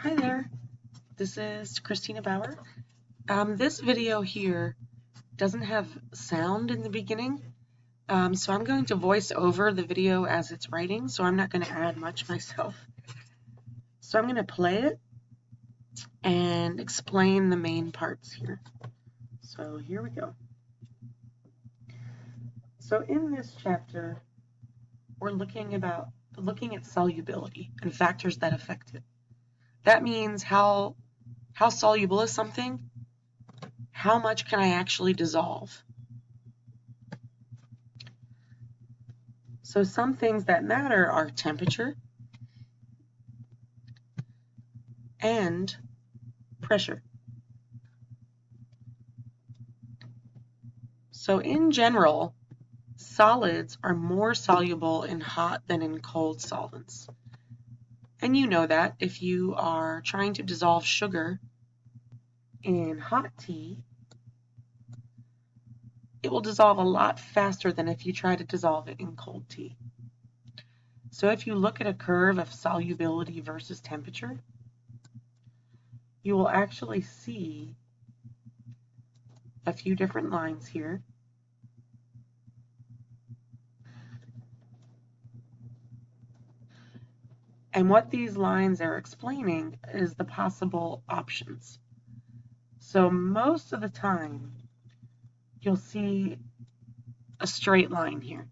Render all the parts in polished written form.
Hi there, this is Christina Bauer. This video here doesn't have sound in the beginning, so I'm going to voice over the video as it's writing, so I'm not going to add much myself. So I'm going to play it and explain the main parts here. So here we go. So in this chapter, we're looking at solubility and factors that affect it. That means how soluble is something? How much can I actually dissolve? So some things that matter are temperature and pressure. So in general, solids are more soluble in hot than in cold solvents. And you know that if you are trying to dissolve sugar in hot tea, it will dissolve a lot faster than if you try to dissolve it in cold tea. So if you look at a curve of solubility versus temperature, you will actually see a few different lines here. And what these lines are explaining is the possible options. So most of the time, you'll see a straight line here,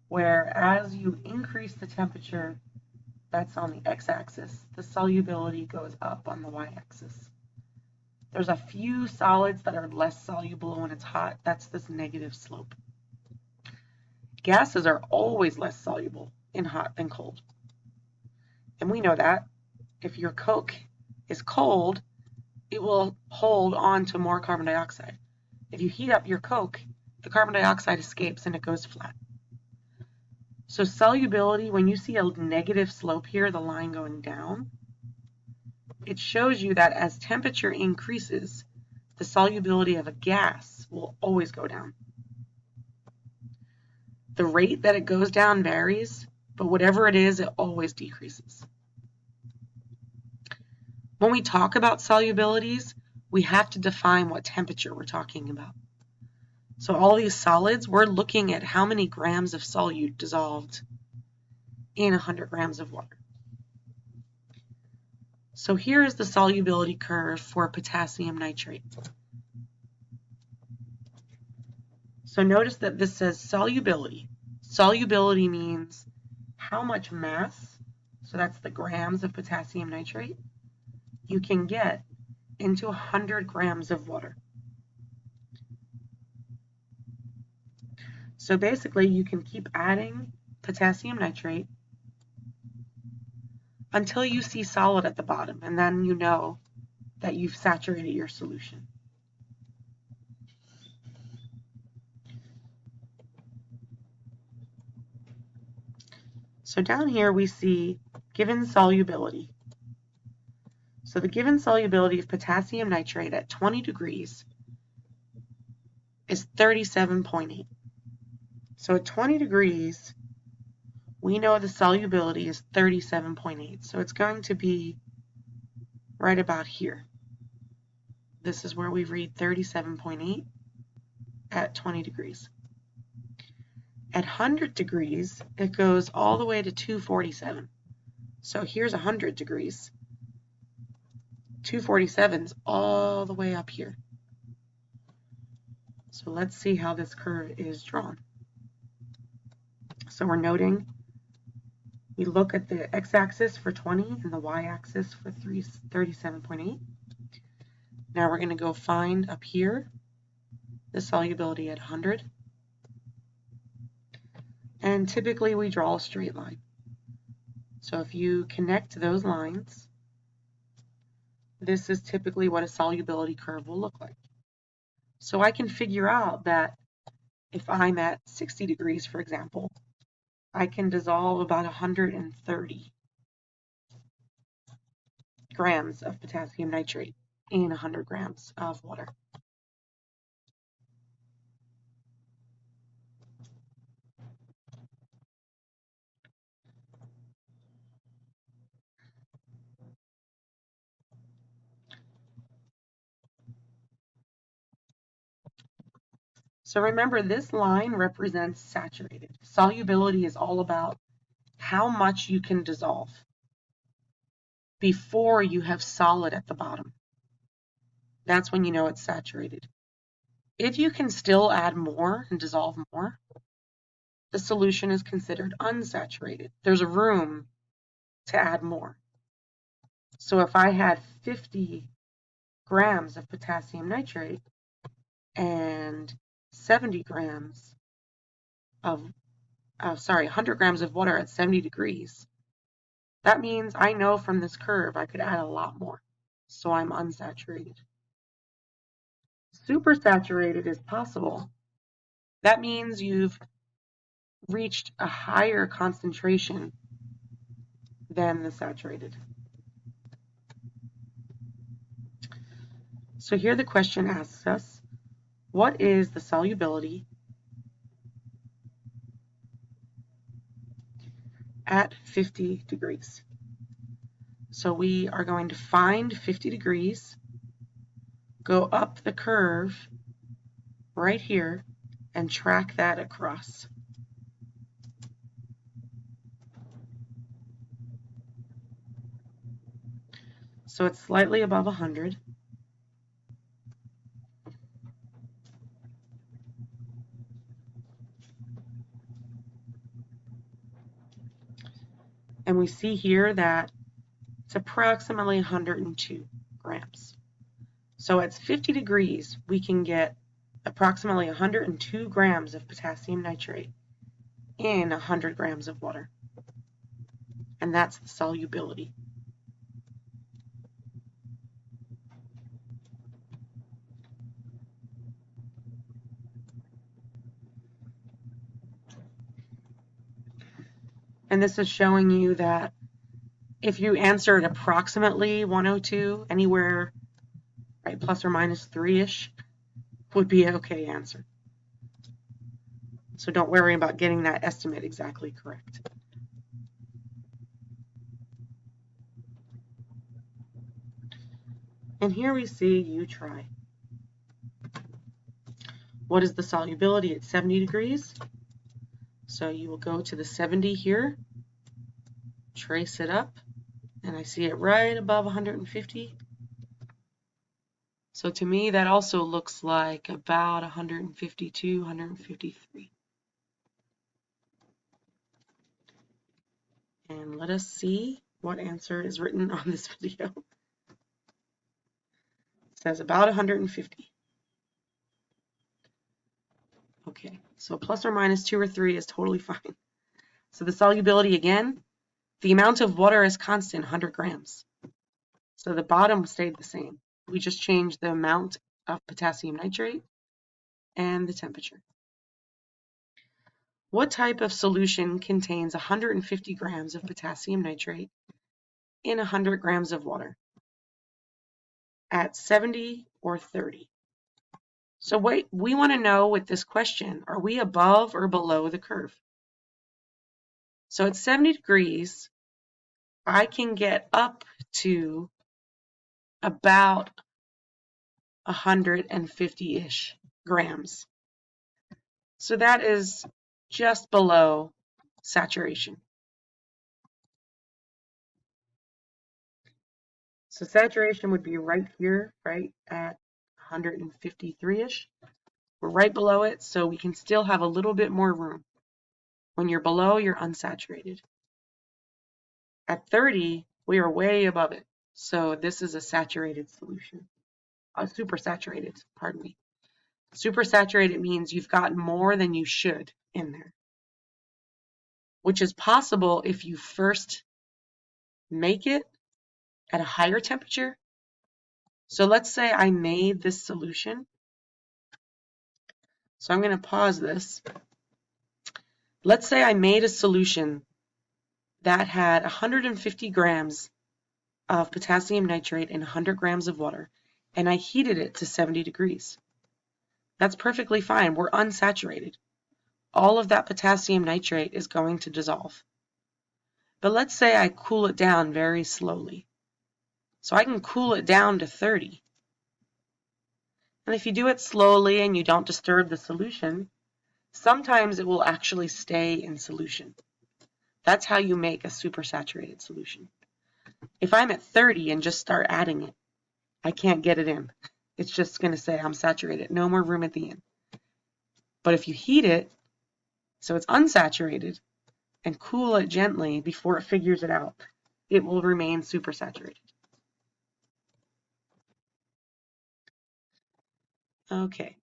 where as you increase the temperature, that's on the x-axis, the solubility goes up on the y-axis. There's a few solids that are less soluble when it's hot. That's this negative slope. Gases are always less soluble in hot than cold. And we know that. If your Coke is cold, it will hold on to more carbon dioxide. If you heat up your Coke, the carbon dioxide escapes and it goes flat. So solubility, when you see a negative slope here, the line going down, it shows you that as temperature increases, the solubility of a gas will always go down. The rate that it goes down varies, but whatever it is, it always decreases. When we talk about solubilities, we have to define what temperature we're talking about. So all these solids, we're looking at how many grams of solute dissolved in 100 grams of water. So here is the solubility curve for potassium nitrate. So notice that this says solubility. Solubility means how much mass, so that's the grams of potassium nitrate, you can get into 100 grams of water. So basically, you can keep adding potassium nitrate until you see solid at the bottom, and then you know that you've saturated your solution. So down here we see given solubility. So the given solubility of potassium nitrate at 20 degrees is 37.8. So at 20 degrees, we know the solubility is 37.8. So it's going to be right about here. This is where we read 37.8 at 20 degrees. At 100 degrees, it goes all the way to 247. So here's 100 degrees. 247 is all the way up here. So let's see how this curve is drawn. So we're noting, we look at the x-axis for 20 and the y-axis for 37.8. Now we're going to go find up here the solubility at 100. And typically we draw a straight line. So if you connect those lines, this is typically what a solubility curve will look like. So I can figure out that if I'm at 60 degrees, for example, I can dissolve about 130 grams of potassium nitrate in 100 grams of water. So remember, this line represents saturated. Solubility is all about how much you can dissolve before you have solid at the bottom. That's when you know it's saturated. If you can still add more and dissolve more, the solution is considered unsaturated. There's room to add more. So if I had 50 grams of potassium nitrate and 70 grams of, 100 grams of water at 70 degrees, that means I know from this curve I could add a lot more. So I'm unsaturated. Supersaturated is possible. That means you've reached a higher concentration than the saturated. So here the question asks us, what is the solubility at 50 degrees? So we are going to find 50 degrees, go up the curve right here, and track that across. So it's slightly above 100. And we see here that it's approximately 102 grams. So at 50 degrees, we can get approximately 102 grams of potassium nitrate in 100 grams of water. And that's the solubility. And this is showing you that if you answered approximately 102, anywhere right plus or minus 3-ish would be an okay answer. So don't worry about getting that estimate exactly correct. And here we see you try. What is the solubility at 70 degrees? So you will go to the 70 here, trace it up, and I see it right above 150. So to me, that also looks like about 152, 153. And let us see what answer is written on this video. It says about 150. Okay, so plus or minus 2 or 3 is totally fine. So the solubility again, the amount of water is constant, 100 grams. So the bottom stayed the same. We just changed the amount of potassium nitrate and the temperature. What type of solution contains 150 grams of potassium nitrate in 100 grams of water at 70 or 30? So wait, we want to know with this question, are we above or below the curve? So at 70 degrees, I can get up to about 150-ish grams. So that is just below saturation. So saturation would be right here, right at 153-ish. We're right below it, so we can still have a little bit more room. When you're below, you're unsaturated. At 30, we are way above it. So this is a saturated solution. Supersaturated, pardon me. Supersaturated means you've got more than you should in there, which is possible if you first make it at a higher temperature. So let's say I made this solution. So I'm going to pause this. Let's say I made a solution that had 150 grams of potassium nitrate in 100 grams of water, and I heated it to 70 degrees. That's perfectly fine. We're unsaturated. All of that potassium nitrate is going to dissolve. But let's say I cool it down very slowly. So I can cool it down to 30. And if you do it slowly and you don't disturb the solution, sometimes it will actually stay in solution. That's how you make a supersaturated solution. If I'm at 30 and just start adding it, I can't get it in. It's just going to say I'm saturated, no more room at the end. But if you heat it so it's unsaturated and cool it gently before it figures it out, it will remain supersaturated. Okay,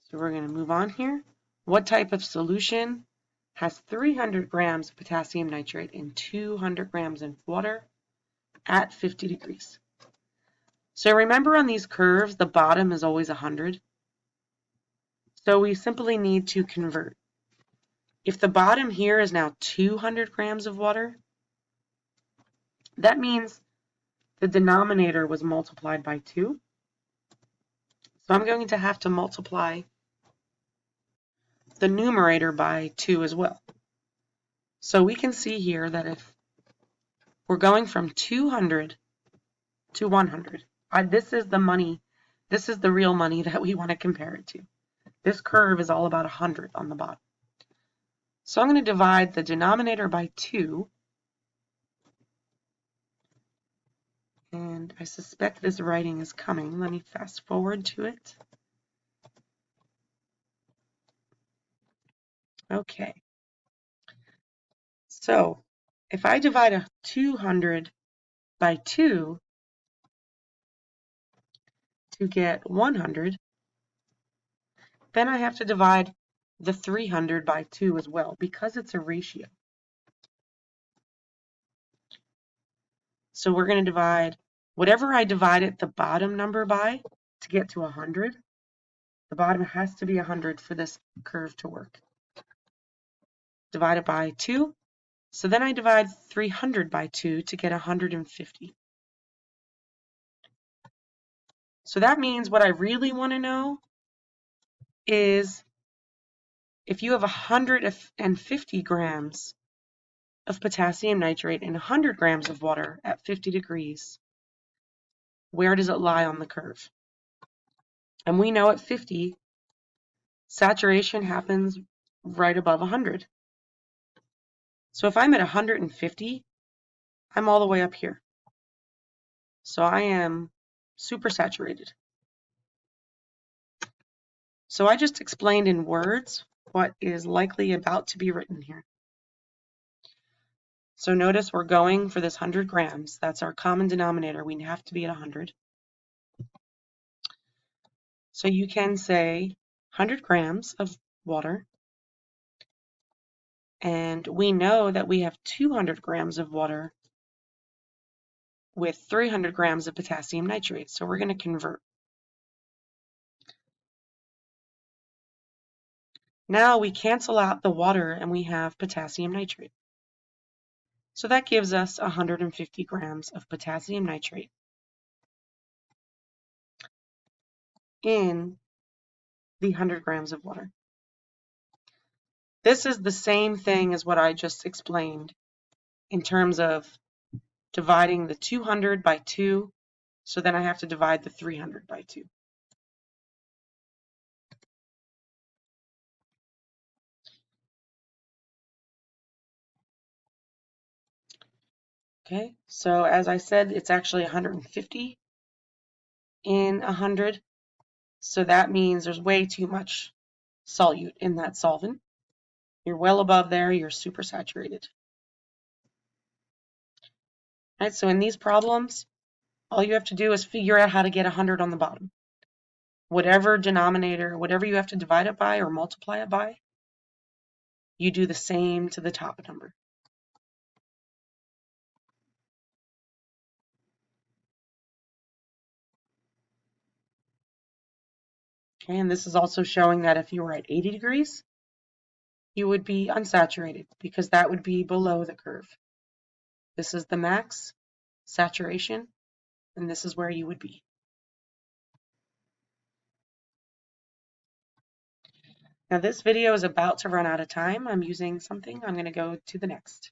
so we're going to move on here. What type of solution has 300 grams of potassium nitrate in 200 grams of water at 50 degrees? So remember on these curves, the bottom is always 100. So we simply need to convert. If the bottom here is now 200 grams of water, that means the denominator was multiplied by 2. So I'm going to have to multiply the numerator by 2 as well. So we can see here that if we're going from 200 to 100, this is the money, this is the real money that we want to compare it to. This curve is all about 100 on the bottom. So I'm going to divide the denominator by 2. And I suspect this writing is coming. Let me fast forward to it. Okay. So if I divide a 200 by 2 to get 100, then I have to divide the 300 by 2 as well because it's a ratio. So we're going to divide whatever I divided the bottom number by to get to 100. The bottom has to be 100 for this curve to work. Divide it by 2. So then I divide 300 by 2 to get 150. So that means what I really want to know is if you have 150 grams of potassium nitrate and 100 grams of water at 50 degrees, where does it lie on the curve? And we know at 50, saturation happens right above 100. So if I'm at 150, I'm all the way up here. So I am supersaturated. So I just explained in words what is likely about to be written here. So notice we're going for this 100 grams. That's our common denominator. We have to be at 100. So you can say 100 grams of water. And we know that we have 200 grams of water with 300 grams of potassium nitrate. So we're going to convert. Now we cancel out the water and we have potassium nitrate. So that gives us 150 grams of potassium nitrate in the 100 grams of water. This is the same thing as what I just explained in terms of dividing the 200 by 2. So then I have to divide the 300 by 2. Okay, so as I said, it's actually 150 in 100. So that means there's way too much solute in that solvent. You're well above there, you're supersaturated. Right, so in these problems, all you have to do is figure out how to get 100 on the bottom. Whatever denominator, whatever you have to divide it by or multiply it by, you do the same to the top number. Okay, and this is also showing that if you were at 80 degrees, you would be unsaturated because that would be below the curve. This is the max saturation, and this is where you would be. Now this video is about to run out of time. I'm using something. I'm going to go to the next.